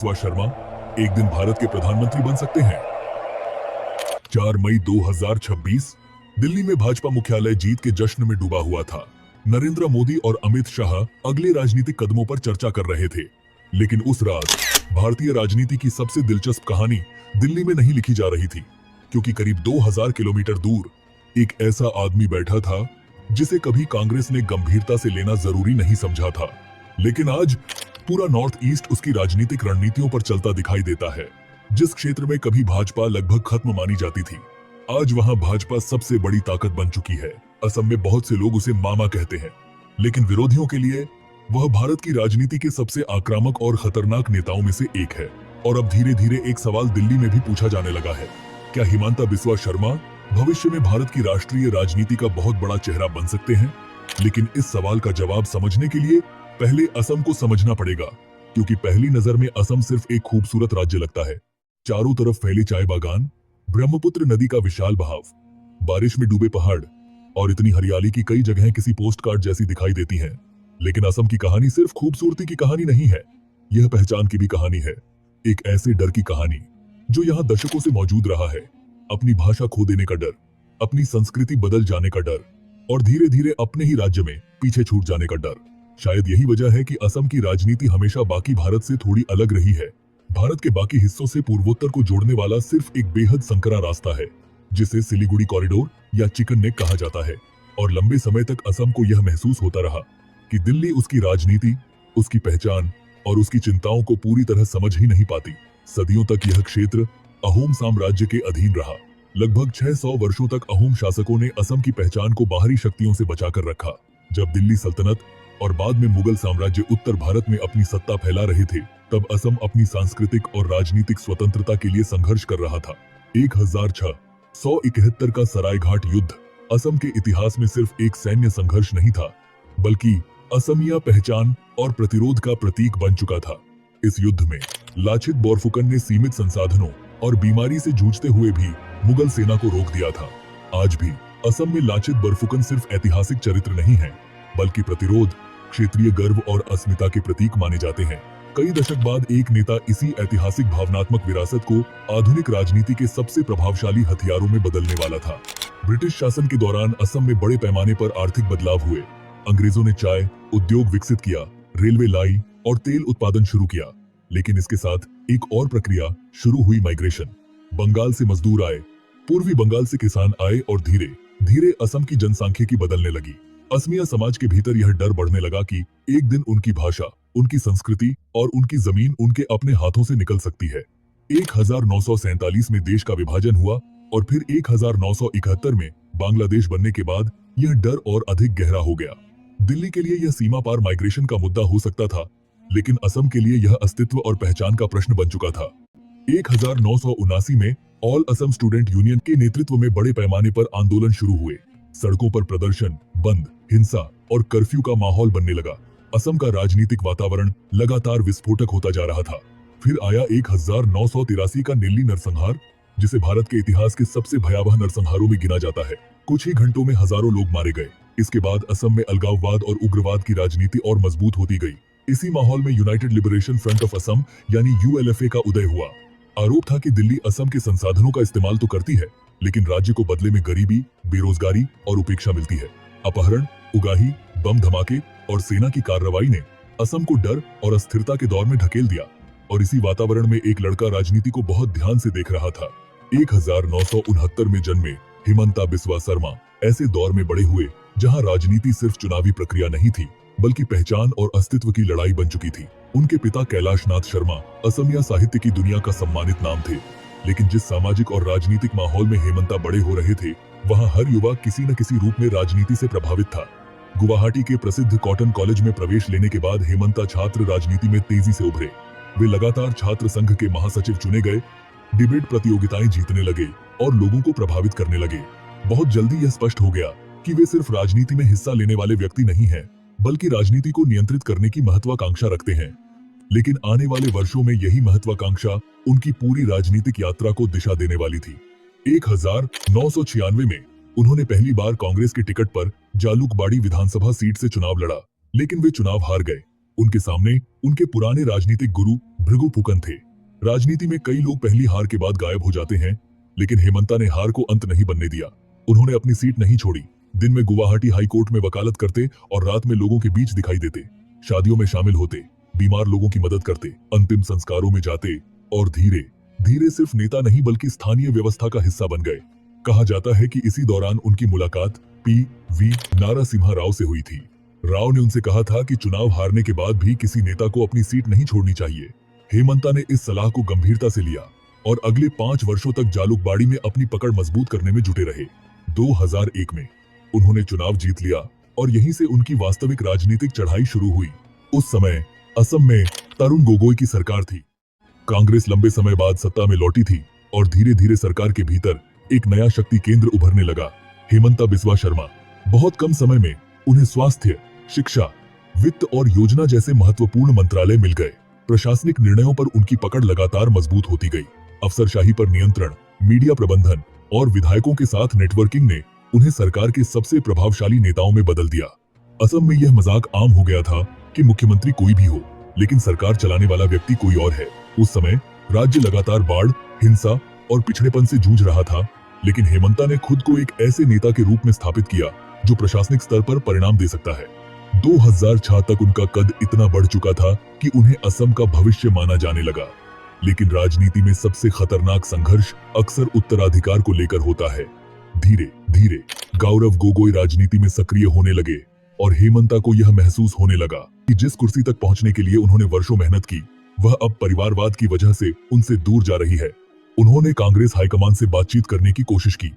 बिस्वा शर्मा एक दिन भारत के प्रधानमंत्री बन सकते हैं। 4 मई 2026 दिल्ली में भाजपा मुख्यालय जीत के जश्न में डूबा हुआ था। नरेंद्र मोदी और अमित शाह अगले राजनीतिक कदमों पर चर्चा कर रहे थे, लेकिन उस रात भारतीय राजनीति की सबसे दिलचस्प कहानी दिल्ली में नहीं लिखी जा रही थी, क्योंकि करीब 2000 किलोमीटर दूर एक ऐसा आदमी बैठा था जिसे कभी कांग्रेस ने गंभीरता से लेना जरूरी नहीं समझा था, लेकिन आज पूरा नॉर्थ ईस्ट उसकी राजनीतिक रणनीतियों पर चलता दिखाई देता है। जिस क्षेत्र में कभी भाजपा लगभग खत्म मानी जाती थी, आज वहां भाजपा सबसे बड़ी ताकत बन चुकी है। असम में बहुत से लोग उसे मामा कहते हैं, लेकिन विरोधियों के लिए वह भारत की राजनीति के सबसे आक्रामक और खतरनाक नेताओं में से एक है। और अब धीरे धीरे एक सवाल दिल्ली में भी पूछा जाने लगा है, क्या हिमंता बिस्वा शर्मा भविष्य में भारत की राष्ट्रीय राजनीति का बहुत बड़ा चेहरा बन सकते हैं? लेकिन इस सवाल का जवाब समझने के लिए पहले असम को समझना पड़ेगा, क्योंकि पहली नजर में असम सिर्फ एक खूबसूरत राज्य लगता है। चारों तरफ फैले चाय बागान, ब्रह्मपुत्र नदी का विशाल बहाव, बारिश में डूबे पहाड़ और इतनी हरियाली की कई जगहें किसी पोस्ट कार्ड जैसी दिखाई देती हैं। लेकिन असम की कहानी सिर्फ खूबसूरती की कहानी नहीं है, यह पहचान की भी कहानी है। एक ऐसे डर की कहानी जो यहाँ दशकों से मौजूद रहा है। अपनी भाषा खो देने का डर, अपनी संस्कृति बदल जाने का डर और धीरे धीरे अपने ही राज्य में पीछे छूट जाने का डर। शायद यही वजह है कि असम की राजनीति हमेशा बाकी भारत से थोड़ी अलग रही है। भारत के बाकी हिस्सों से पूर्वोत्तर को जोड़ने वाला सिर्फ एक बेहद संकरा रास्ता है, जिसे सिलीगुड़ी कॉरिडोर या चिकन नेक कहा जाता है। और लंबे समय तक असम को यह महसूस होता रहा कि दिल्ली उसकी राजनीति, उसकी पहचान और उसकी चिंताओं को पूरी तरह समझ ही नहीं पाती। सदियों तक यह क्षेत्र अहोम साम्राज्य के अधीन रहा। लगभग 600 वर्षों तक अहोम शासकों ने असम की पहचान को बाहरी शक्तियों से बचाकर रखा। जब दिल्ली सल्तनत और बाद में मुगल साम्राज्य उत्तर भारत में अपनी सत्ता फैला रहे थे, तब असम अपनी सांस्कृतिक और राजनीतिक स्वतंत्रता के लिए संघर्ष कर रहा था। 1671 का सरायघाट युद्ध असम के इतिहास में सिर्फ एक सैन्य संघर्ष नहीं था, बल्कि असमिया पहचान और प्रतिरोध का प्रतीक बन चुका था। इस युद्ध में लाचित बोरफुकन ने सीमित संसाधनों और बीमारी से जूझते हुए भी मुगल सेना को रोक दिया था। आज भी असम में लाचित बोरफुकन सिर्फ ऐतिहासिक चरित्र नहीं है, बल्कि प्रतिरोध, क्षेत्रीय गर्व और अस्मिता के प्रतीक माने जाते हैं। कई दशक बाद एक नेता इसी ऐतिहासिक भावनात्मक विरासत को आधुनिक राजनीति के सबसे प्रभावशाली हथियारों में बदलने वाला था। ब्रिटिश शासन के दौरान असम में बड़े पैमाने पर आर्थिक बदलाव हुए। अंग्रेजों ने चाय उद्योग विकसित किया, रेलवे लाई और तेल उत्पादन शुरू किया। लेकिन इसके साथ एक और प्रक्रिया शुरू हुई, माइग्रेशन। बंगाल से मजदूर आए, पूर्वी बंगाल से किसान आए और धीरे धीरे असम की जनसांख्यिकी बदलने लगी। असमिया समाज के भीतर यह डर बढ़ने लगा कि एक दिन उनकी भाषा, उनकी संस्कृति और उनकी जमीन उनके अपने हाथों से निकल सकती है। 1947 में देश का विभाजन हुआ और फिर 1971 में बांग्लादेश बनने के बाद यह डर और अधिक गहरा हो गया। दिल्ली के लिए यह सीमा पार माइग्रेशन का मुद्दा हो सकता था, लेकिन असम के लिए यह अस्तित्व और पहचान का प्रश्न बन चुका था। 1979 में ऑल असम स्टूडेंट यूनियन के नेतृत्व में बड़े पैमाने पर आंदोलन शुरू हुए। सड़कों पर प्रदर्शन, बंद, हिंसा और कर्फ्यू का माहौल बनने लगा। असम का राजनीतिक वातावरण लगातार विस्फोटक होता जा रहा था। फिर आया 1983 का नीली नरसंहार, जिसे भारत के इतिहास के सबसे भयावह नरसंहारों में गिना जाता है। कुछ ही घंटों में हजारों लोग मारे गए। इसके बाद असम में अलगाववाद और उग्रवाद की राजनीति और मजबूत होती गई। इसी माहौल में United liberation front of Assam यानी ULFA का उदय हुआ। आरोप था कि दिल्ली असम के संसाधनों का इस्तेमाल तो करती है, लेकिन राज्य को बदले में गरीबी, बेरोजगारी और उपेक्षा मिलती है। अपहरण, उगाही, बम धमाके और सेना की कार्रवाई ने असम को डर और अस्थिरता के दौर में ढकेल दिया। और इसी वातावरण में एक लड़का राजनीति को बहुत ध्यान से देख रहा था। 1969 में जन्मे हिमंता बिस्वा शर्मा ऐसे दौर में बड़े हुए जहां राजनीति सिर्फ चुनावी प्रक्रिया नहीं थी, बल्कि पहचान और अस्तित्व की लड़ाई बन चुकी थी। उनके पिता कैलाशनाथ शर्मा असमिया साहित्य की दुनिया का सम्मानित नाम थे, लेकिन जिस सामाजिक और राजनीतिक माहौल में हेमंता बड़े हो रहे थे, वहां हर युवा किसी न किसी रूप में राजनीति से प्रभावित था। गुवाहाटी के प्रसिद्ध कॉटन कॉलेज में प्रवेश लेने के बाद हेमंता छात्र राजनीति में तेजी से उभरे। वे लगातार छात्र संघ के महासचिव चुने गए, डिबेट प्रतियोगिताएं जीतने लगे और लोगों को प्रभावित करने लगे। बहुत जल्दी यह स्पष्ट हो गया कि वे सिर्फ राजनीति में हिस्सा लेने वाले व्यक्ति नहीं हैं, बल्कि राजनीति को नियंत्रित करने की महत्वाकांक्षा रखते हैं। लेकिन आने वाले वर्षों में यही महत्वाकांक्षा उनकी पूरी राजनीतिक यात्रा को दिशा देने वाली थी। 1996 में उन्होंने पहली बार कांग्रेस के टिकट पर जालूकबाड़ी विधानसभा सीट से चुनाव लड़ा, लेकिन वे चुनाव हार गए। उनके सामने उनके पुराने राजनीतिक गुरु भृगु फुकन थे। राजनीति में कई लोग पहली हार के बाद गायब हो जाते हैं, लेकिन हेमंता ने हार को अंत नहीं बनने दिया। उन्होंने अपनी सीट नहीं छोड़ी। दिन में गुवाहाटी हाई कोर्ट में वकालत करते और रात में लोगों के बीच दिखाई देते। शादियों में शामिल होते, बीमार लोगों की मदद करते, अंतिम संस्कारों में जाते और धीरे धीरे सिर्फ नेता नहीं बल्कि स्थानीय व्यवस्था का हिस्सा बन गए। कहा जाता है कि इसी दौरान उनकी मुलाकात पी.वी. नारासिम्हा राव से हुई थी। राव ने उनसे कहा था कि चुनाव हारने के बाद भी किसी नेता को अपनी सीट नहीं छोड़नी चाहिए। हेमंता ने इस सलाह को गंभीरता से लिया और अगले 5 वर्षों तक जालुकबाड़ी में अपनी पकड़ मजबूत करने में जुटे रहे। 2001 में उन्होंने चुनाव जीत लिया और यहीं से उनकी वास्तविक राजनीतिक चढ़ाई शुरू हुई। उस समय असम में तरुण गोगोई की सरकार थी। कांग्रेस लंबे समय बाद सत्ता में लौटी थी और धीरे धीरे सरकार के भीतर एक नया शक्ति केंद्र उभरने लगा, हेमंता बिस्वा शर्मा। बहुत कम समय में उन्हें स्वास्थ्य, शिक्षा, वित्त और योजना जैसे महत्वपूर्ण मंत्रालय मिल गए। प्रशासनिक निर्णयों पर उनकी पकड़ लगातार मजबूत होती गई। अफसरशाही पर नियंत्रण, मीडिया प्रबंधन और विधायकों के साथ नेटवर्किंग ने उन्हें सरकार के सबसे प्रभावशाली नेताओं में बदल दिया। असम में यह मजाक आम हो गया था कि मुख्यमंत्री कोई भी हो, लेकिन सरकार चलाने वाला व्यक्ति कोई और है। उस समय राज्य लगातार बाढ़, हिंसा और पिछड़ेपन से जूझ रहा था, लेकिन हेमंता ने खुद को एक ऐसे नेता के रूप में स्थापित किया जो प्रशासनिक स्तर पर परिणाम दे सकता है। 2006 तक उनका कद इतना बढ़ चुका था कि उन्हें असम का भविष्य माना जाने लगा। लेकिन राजनीति में सबसे खतरनाक संघर्ष अक्सर उत्तराधिकार को लेकर होता है। धीरे धीरे गौरव गोगोई राजनीति में सक्रिय होने लगे और हेमंता को यह महसूस होने लगा कि जिस कुर्सी तक पहुंचने के लिए उन्होंने वर्षों मेहनत की, वह अब परिवारवाद की वजह से उनसे दूर जा रही है। उन्होंने कांग्रेस हाईकमान से बातचीत करने की कोशिश की।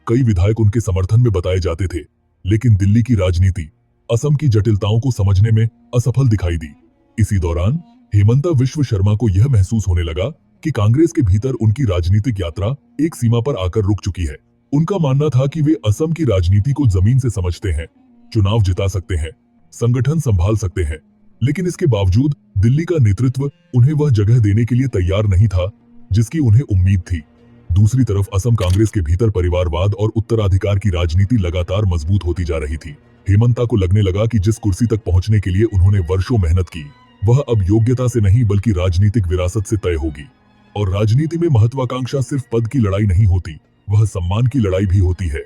कई विधायक उनके समर्थन में बताए जाते थे, लेकिन दिल्ली की राजनीति असम की जटिलताओं को समझने में असफल दिखाई दी। इसी दौरान हेमंता बिस्वा शर्मा को यह महसूस होने लगा कि कांग्रेस के भीतर उनकी राजनीतिक यात्रा एक सीमा पर आकर रुक चुकी है। उनका मानना था कि वे असम की राजनीति को जमीन से समझते हैं, चुनाव जिता सकते हैं, संगठन संभाल सकते हैं, लेकिन इसके बावजूद दिल्ली का नेतृत्व उन्हें वह जगह देने के लिए तैयार नहीं था जिसकी उन्हें उम्मीद थी। दूसरी तरफ असम कांग्रेस के भीतर परिवारवाद और उत्तराधिकार की राजनीति लगातार मजबूत होती जा रही थी। हेमंता को लगने लगा कि जिस कुर्सी तक पहुंचने के लिए उन्होंने वर्षों मेहनत की, वह अब योग्यता से नहीं बल्कि राजनीतिक विरासत से तय होगी। और राजनीति में महत्वाकांक्षा सिर्फ पद की लड़ाई नहीं होती, वह सम्मान की लड़ाई भी होती है।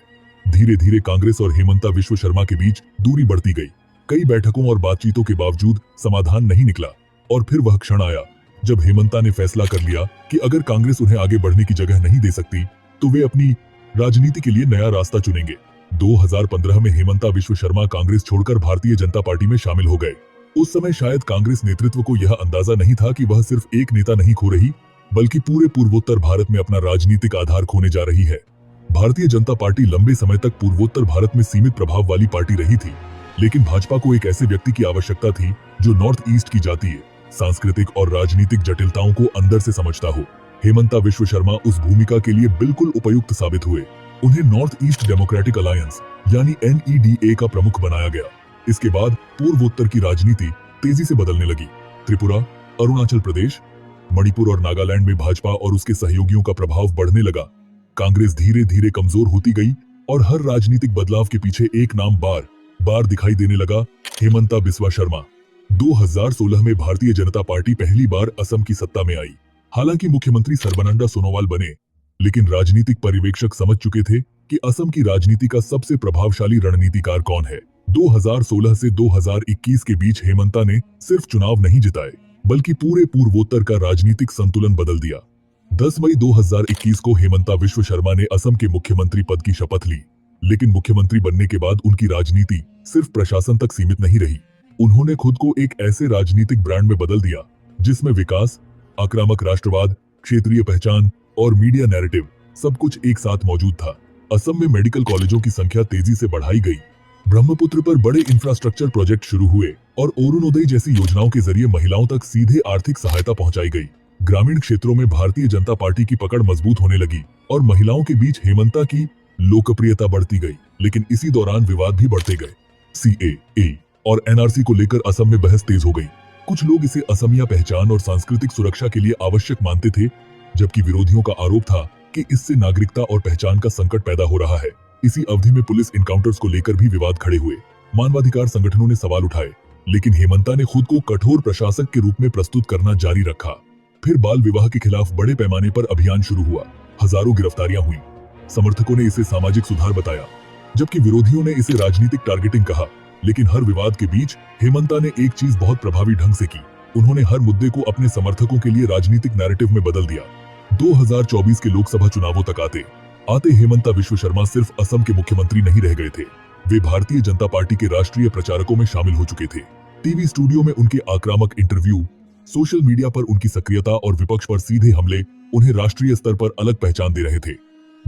धीरे धीरे कांग्रेस और हेमंता बिस्वा शर्मा के बीच दूरी बढ़ती गई। कई बैठकों और बातचीतों के बावजूद समाधान नहीं निकला और फिर वह क्षण आया जब हेमंता ने फैसला कर लिया कि अगर कांग्रेस उन्हें आगे बढ़ने की जगह नहीं दे सकती तो वे अपनी राजनीति के लिए नया रास्ता चुनेंगे। 2015 में हेमंता बिस्वा शर्मा कांग्रेस छोड़कर भारतीय जनता पार्टी में शामिल हो गए। उस समय शायद कांग्रेस नेतृत्व को यह अंदाजा नहीं था कि वह सिर्फ एक नेता नहीं खो रही, बल्कि पूरे पूर्वोत्तर भारत में अपना राजनीतिक आधार खोने जा रही है। भारतीय जनता पार्टी लंबे समय तक पूर्वोत्तर भारत में सीमित प्रभाव वाली पार्टी रही थी, लेकिन भाजपा को एक ऐसे व्यक्ति की आवश्यकता थी जो नॉर्थ ईस्ट की जातीय, सांस्कृतिक और राजनीतिक जटिलताओं को अंदर से समझता हो। हेमंता बिस्वा शर्मा उस भूमिका के लिए बिल्कुल उपयुक्त साबित हुए। उन्हें नॉर्थ ईस्ट डेमोक्रेटिक अलायंस यानी NEDA का प्रमुख बनाया गया। इसके बाद पूर्वोत्तर की राजनीति तेजी से बदलने लगी। त्रिपुरा, अरुणाचल प्रदेश, मणिपुर और नागालैंड में भाजपा और उसके सहयोगियों का प्रभाव बढ़ने लगा। कांग्रेस धीरे धीरे कमजोर होती गई और हर राजनीतिक बदलाव के पीछे एक नाम बार बार दिखाई देने लगा, हेमंता बिस्वा शर्मा। 2016 में भारतीय जनता पार्टी पहली बार असम की सत्ता में आई। हालांकि मुख्यमंत्री सर्बानंद सोनोवाल बने, लेकिन राजनीतिक पर्यवेक्षक समझ चुके थे कि असम की राजनीति का सबसे प्रभावशाली रणनीतिकार कौन है। 2016 से 2021 के बीच हेमंता ने सिर्फ चुनाव नहीं जिताए, बल्कि पूरे पूर्वोत्तर का राजनीतिक संतुलन बदल दिया। 10 मई 2021 को हेमंता बिस्वा शर्मा ने असम के मुख्यमंत्री पद की शपथ ली, लेकिन मुख्यमंत्री बनने के बाद उनकी राजनीति सिर्फ प्रशासन तक सीमित नहीं रही। उन्होंने खुद को एक ऐसे राजनीतिक ब्रांड में बदल दिया जिसमें विकास, आक्रामक राष्ट्रवाद, क्षेत्रीय पहचान और मीडिया नैरेटिव सब कुछ एक साथ मौजूद था। असम में मेडिकल कॉलेजों की संख्या तेजी से बढ़ाई गई, ब्रह्मपुत्र पर बड़े इंफ्रास्ट्रक्चर प्रोजेक्ट शुरू हुए और अरुणोदय जैसी योजनाओं के जरिए महिलाओं तक सीधे आर्थिक सहायता पहुंचाई गई। ग्रामीण क्षेत्रों में भारतीय जनता पार्टी की पकड़ मजबूत होने लगी और महिलाओं के बीच हेमंता की लोकप्रियता बढ़ती गई, लेकिन इसी दौरान विवाद भी बढ़ते गए। CAA और NRC को लेकर असम में बहस तेज हो गई। कुछ लोग इसे असमिया पहचान और सांस्कृतिक सुरक्षा के लिए आवश्यक मानते थे, जबकि विरोधियों का आरोप था कि इससे नागरिकता और पहचान का संकट पैदा हो रहा है। इसी अवधि में पुलिस इनकाउंटर्स को लेकर भी विवाद खड़े हुए। मानवाधिकार संगठनों ने सवाल उठाए, लेकिन हेमंता ने खुद को कठोर प्रशासक के रूप में प्रस्तुत करना जारी रखा। फिर बाल विवाह के खिलाफ बड़े पैमाने पर अभियान शुरू हुआ। हजारों गिरफ्तारियां हुई। समर्थकों ने इसे सामाजिक सुधार बताया, जबकि विरोधियों ने इसे राजनीतिक टारगेटिंग कहा। लेकिन हर विवाद के बीच हेमंता ने एक चीज बहुत प्रभावी ढंग से की। उन्होंने हर मुद्दे को अपने समर्थकों के लिए राजनीतिक नैरेटिव में बदल दिया। 2024 के लोकसभा चुनावों तक आते आते हेमंता विश्व शर्मा सिर्फ असम के मुख्यमंत्री नहीं रह गए थे, वे भारतीय जनता पार्टी के राष्ट्रीय प्रचारकों में शामिल हो चुके थे। टीवी स्टूडियो में उनके आक्रामक इंटरव्यू, सोशल मीडिया पर उनकी सक्रियता और विपक्ष पर सीधे हमले उन्हें राष्ट्रीय स्तर पर अलग पहचान दे रहे थे।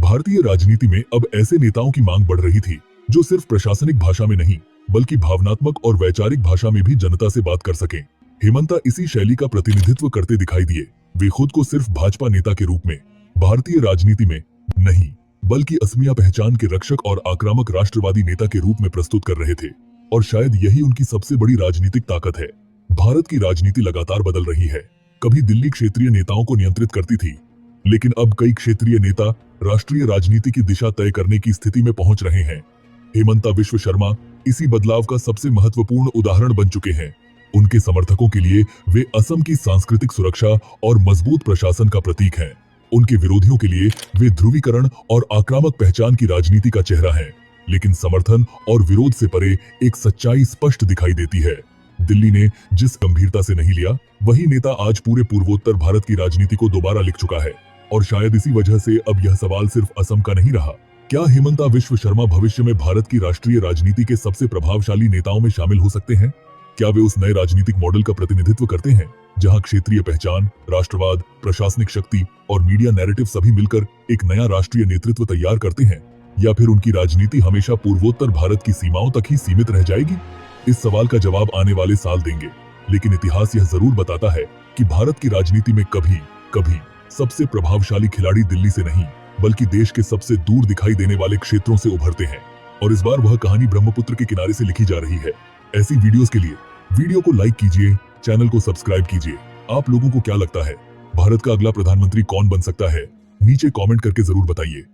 भारतीय राजनीति में अब ऐसे नेताओं की मांग बढ़ रही थी जो सिर्फ प्रशासनिक भाषा में नहीं बल्कि भावनात्मक और वैचारिक भाषा में भी जनता से बात कर सकें। हेमंता इसी शैली का प्रतिनिधित्व करते दिखाई दिए। वे खुद को सिर्फ भाजपा नेता के रूप में भारतीय राजनीति में नहीं बल्कि असमिया पहचान के रक्षक और आक्रामक राष्ट्रवादी नेता के रूप में प्रस्तुत कर रहे थे। और शायद यही उनकी सबसे बड़ी राजनीतिक ताकत है। भारत की राजनीति लगातार बदल रही है। कभी दिल्ली क्षेत्रीय नेताओं को नियंत्रित करती थी, लेकिन अब कई क्षेत्रीय नेता राष्ट्रीय राजनीति की दिशा तय करने की स्थिति में पहुंच रहे हैं। हेमंता विश्व शर्मा इसी बदलाव का सबसे महत्वपूर्ण उदाहरण बन चुके हैं। उनके समर्थकों के लिए वे असम की सांस्कृतिक सुरक्षा और मजबूत प्रशासन का प्रतीक हैं। उनके विरोधियों के लिए वे ध्रुवीकरण और आक्रामक पहचान की राजनीति का चेहरा हैं। लेकिन समर्थन और विरोध से परे एक सच्चाई स्पष्ट दिखाई देती है। दिल्ली ने जिस गंभीरता से नहीं लिया, वही नेता आज पूरे पूर्वोत्तर भारत की राजनीति को दोबारा लिख चुका है। और शायद इसी वजह से अब यह सवाल सिर्फ असम का नहीं रहा। क्या हेमंता विश्व शर्मा भविष्य में भारत की राष्ट्रीय राजनीति के सबसे प्रभावशाली नेताओं में शामिल हो सकते हैं? क्या वे उस नए राजनीतिक मॉडल का प्रतिनिधित्व करते हैं जहां क्षेत्रीय पहचान, राष्ट्रवाद, प्रशासनिक शक्ति और मीडिया नैरेटिव सभी मिलकर एक नया राष्ट्रीय नेतृत्व तैयार करते हैं? या फिर उनकी राजनीति हमेशा पूर्वोत्तर भारत की सीमाओं तक ही सीमित रह जाएगी? इस सवाल का जवाब आने वाले साल देंगे। लेकिन इतिहास यह जरूर बताता है कि भारत की राजनीति में कभी कभी सबसे प्रभावशाली खिलाड़ी दिल्ली से नहीं बल्कि देश के सबसे दूर दिखाई देने वाले क्षेत्रों से उभरते हैं। और इस बार वह कहानी ब्रह्मपुत्र के किनारे से लिखी जा रही है। ऐसी वीडियोस के लिए वीडियो को लाइक कीजिए, चैनल को सब्सक्राइब कीजिए। आप लोगों को क्या लगता है, भारत का अगला प्रधानमंत्री कौन बन सकता है? नीचे कमेंट करके जरूर बताइए।